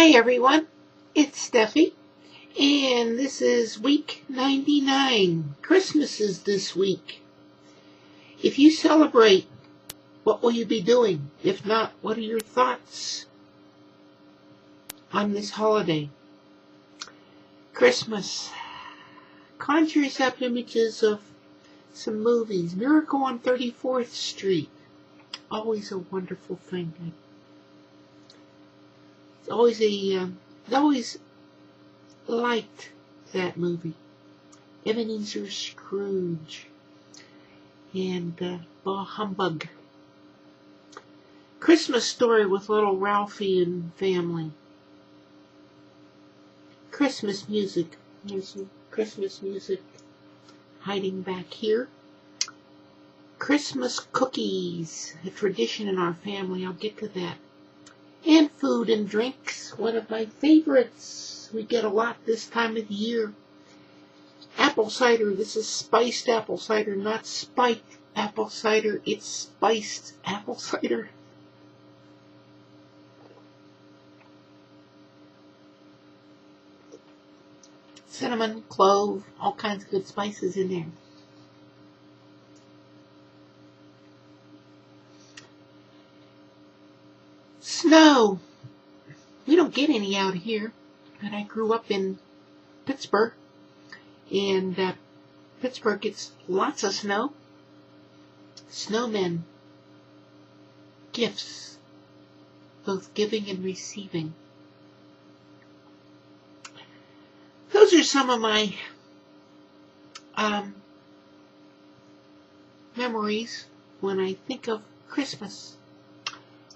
Hi everyone, it's Stephie, and this is week 99. Christmas is this week. If you celebrate, what will you be doing? If not, what are your thoughts on this holiday? Christmas conjures up images of some movies. Miracle on 34th Street, always a wonderful thing. Always liked that movie. Ebenezer Scrooge and Bah Humbug. Christmas Story with little Ralphie and family. Christmas music. There's some Christmas music hiding back here. Christmas cookies, a tradition in our family. I'll get to that. And food and drinks, one of my favorites. We get a lot this time of the year. Apple cider. This is spiced apple cider, not spiked apple cider. It's spiced apple cider. Cinnamon, clove, all kinds of good spices in there. Snow. We don't get any out here, but I grew up in Pittsburgh, and Pittsburgh gets lots of snow. Snowmen. Gifts, both giving and receiving. Those are some of my memories when I think of Christmas.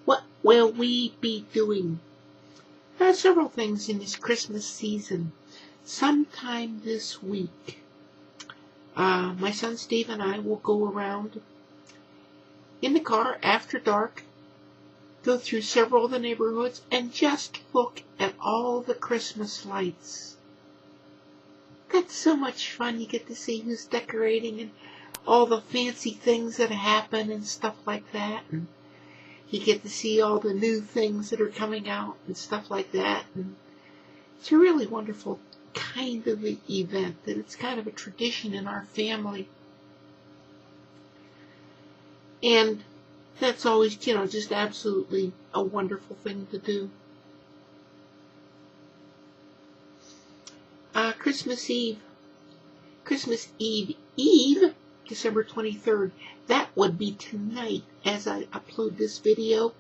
What will we be doing? There are several things in this Christmas season. Sometime this week, my son Steve and I will go around in the car after dark, go through several of the neighborhoods, and just look at all the Christmas lights. That's so much fun. You get to see who's decorating and all the fancy things that happen and stuff like that. And you get to see all the new things that are coming out and stuff like that. And it's a really wonderful kind of event, and it's kind of a tradition in our family. And that's always, just absolutely a wonderful thing to do. Christmas Eve, December 23rd. That would be tonight as I upload this video.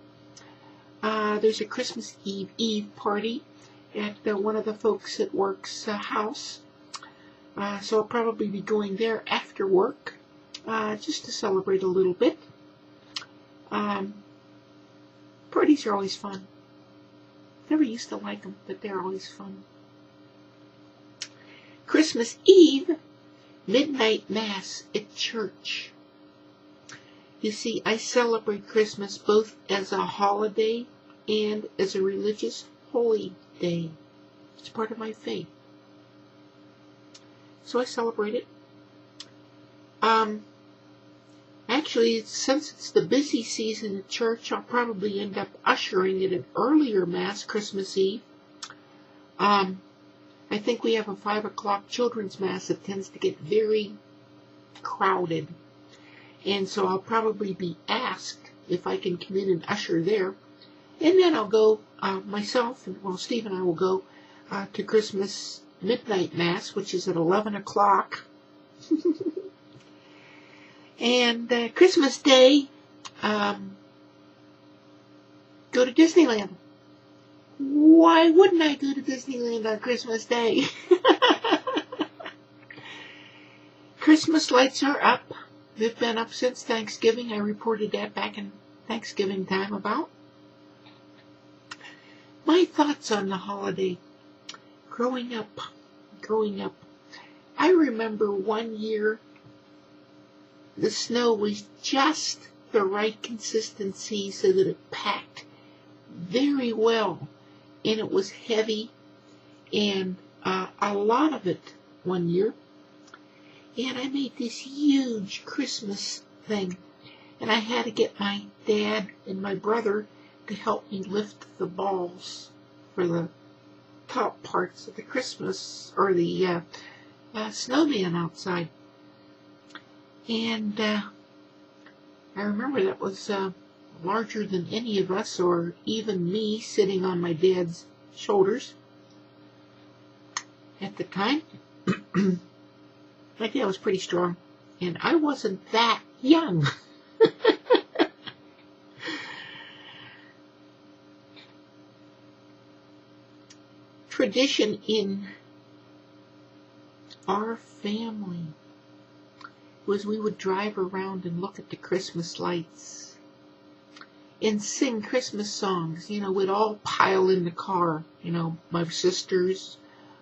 There's a Christmas Eve party at one of the folks at work's house. So I'll probably be going there after work just to celebrate a little bit. Parties are always fun. Never used to like them, but they're always fun. Christmas Eve, midnight mass at church. You see, I celebrate Christmas both as a holiday and as a religious holy day. It's part of my faith. So I celebrate it. Actually, since it's the busy season at church, I'll probably end up ushering at an earlier mass Christmas Eve. I think we have a 5 o'clock children's mass that tends to get very crowded. And so I'll probably be asked if I can come in and usher there. And then I'll go myself, Steve and I will go to Christmas midnight mass, which is at 11 o'clock. And Christmas Day, go to Disneyland. Why wouldn't I go to Disneyland on Christmas Day? Christmas lights are up. They've been up since Thanksgiving. I reported that back in Thanksgiving time about. My thoughts on the holiday. Growing up. I remember one year the snow was just the right consistency so that it packed very well. And it was heavy, and a lot of it one year. And I made this huge Christmas thing, and I had to get my dad and my brother to help me lift the balls. for the top parts of the Christmas, or the snowman outside. And I remember that was larger than any of us, or even me, sitting on my dad's shoulders at the time. My dad was pretty strong, and I wasn't that young. Tradition in our family was we would drive around and look at the Christmas lights and sing Christmas songs. You know, we'd all pile in the car. You know, my sisters,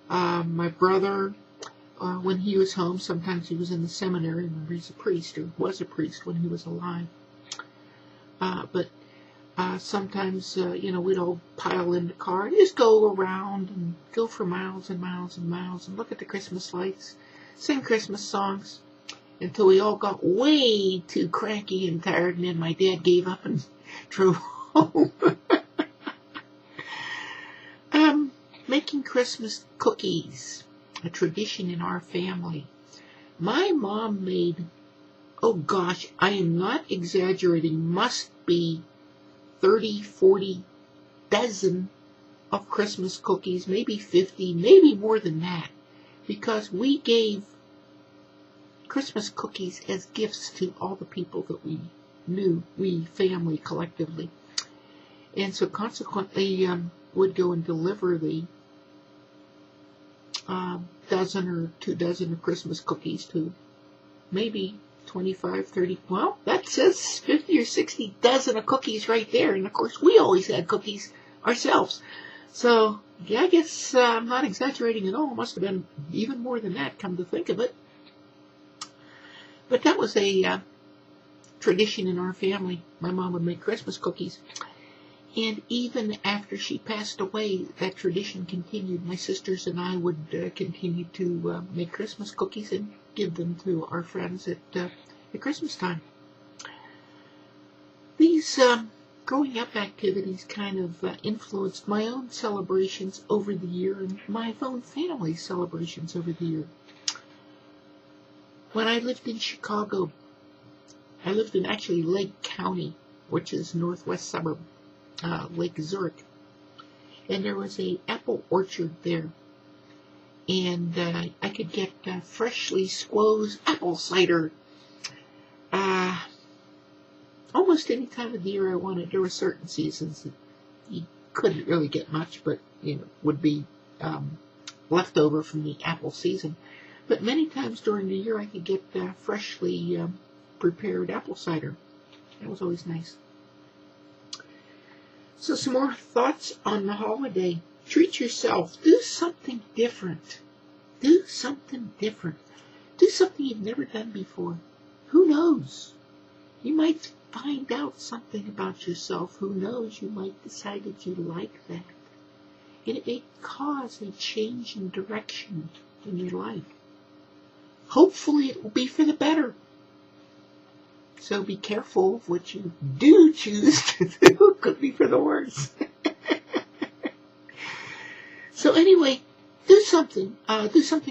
my brother, when he was home. Sometimes he was in the seminary. Remember, he's a priest, or was a priest when he was alive. But sometimes, you know, we'd all pile in the car and just go around and go for miles and miles and miles and look at the Christmas lights, sing Christmas songs, until we all got way too cranky and tired, and then my dad gave up and drove home. Making Christmas cookies, a tradition in our family. My mom made, oh gosh, I am not exaggerating, must be 30, 40 dozen of Christmas cookies, maybe 50, maybe more than that, because we gave Christmas cookies as gifts to all the people that we knew, we family collectively. And so consequently, would go and deliver the dozen or 2 dozen of Christmas cookies to maybe 25, 30, well, that says 50 or 60 dozen of cookies right there. And of course, we always had cookies ourselves. So, yeah, I guess I'm not exaggerating at all. It must have been even more than that, come to think of it. But that was a tradition in our family. My mom would make Christmas cookies. And even after she passed away, that tradition continued. My sisters and I would continue to make Christmas cookies and give them to our friends at Christmas time. These growing up activities kind of influenced my own celebrations over the year and my own family's celebrations over the year. When I lived in Chicago, I lived in actually Lake County, which is northwest suburb, Lake Zurich. And there was a apple orchard there. And I could get freshly squoze apple cider almost any time of the year I wanted. There were certain seasons that you couldn't really get much, but you know, would be left over from the apple season. But many times during the year I could get freshly prepared apple cider. That was always nice. So some more thoughts on the holiday. Treat yourself. Do something different. Do something different. Do something you've never done before. Who knows? You might find out something about yourself. Who knows? You might decide that you like that. And it may cause a change in direction in your life. Hopefully it will be for the better. So be careful of what you do choose to do. It could be for the worse. So anyway, do something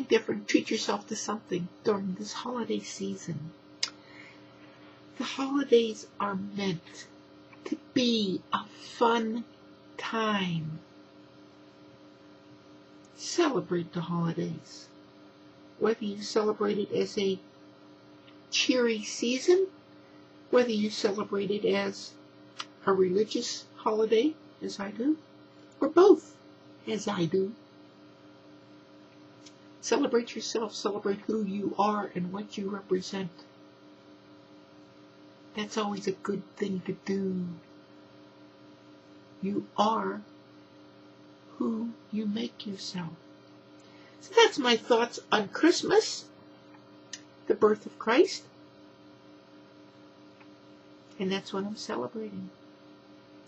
different. Treat yourself to something during this holiday season. The holidays are meant to be a fun time. Celebrate the holidays. Whether you celebrate it as a cheery season, whether you celebrate it as a religious holiday, as I do, or both, as I do. Celebrate yourself, celebrate who you are and what you represent. That's always a good thing to do. You are who you make yourself. So that's my thoughts on Christmas, the birth of Christ. And that's what I'm celebrating.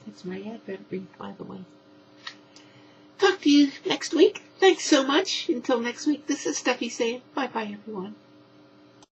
That's my Advent wreath, by the way. Talk to you next week. Thanks so much. Until next week, this is Stephie saying bye-bye, everyone.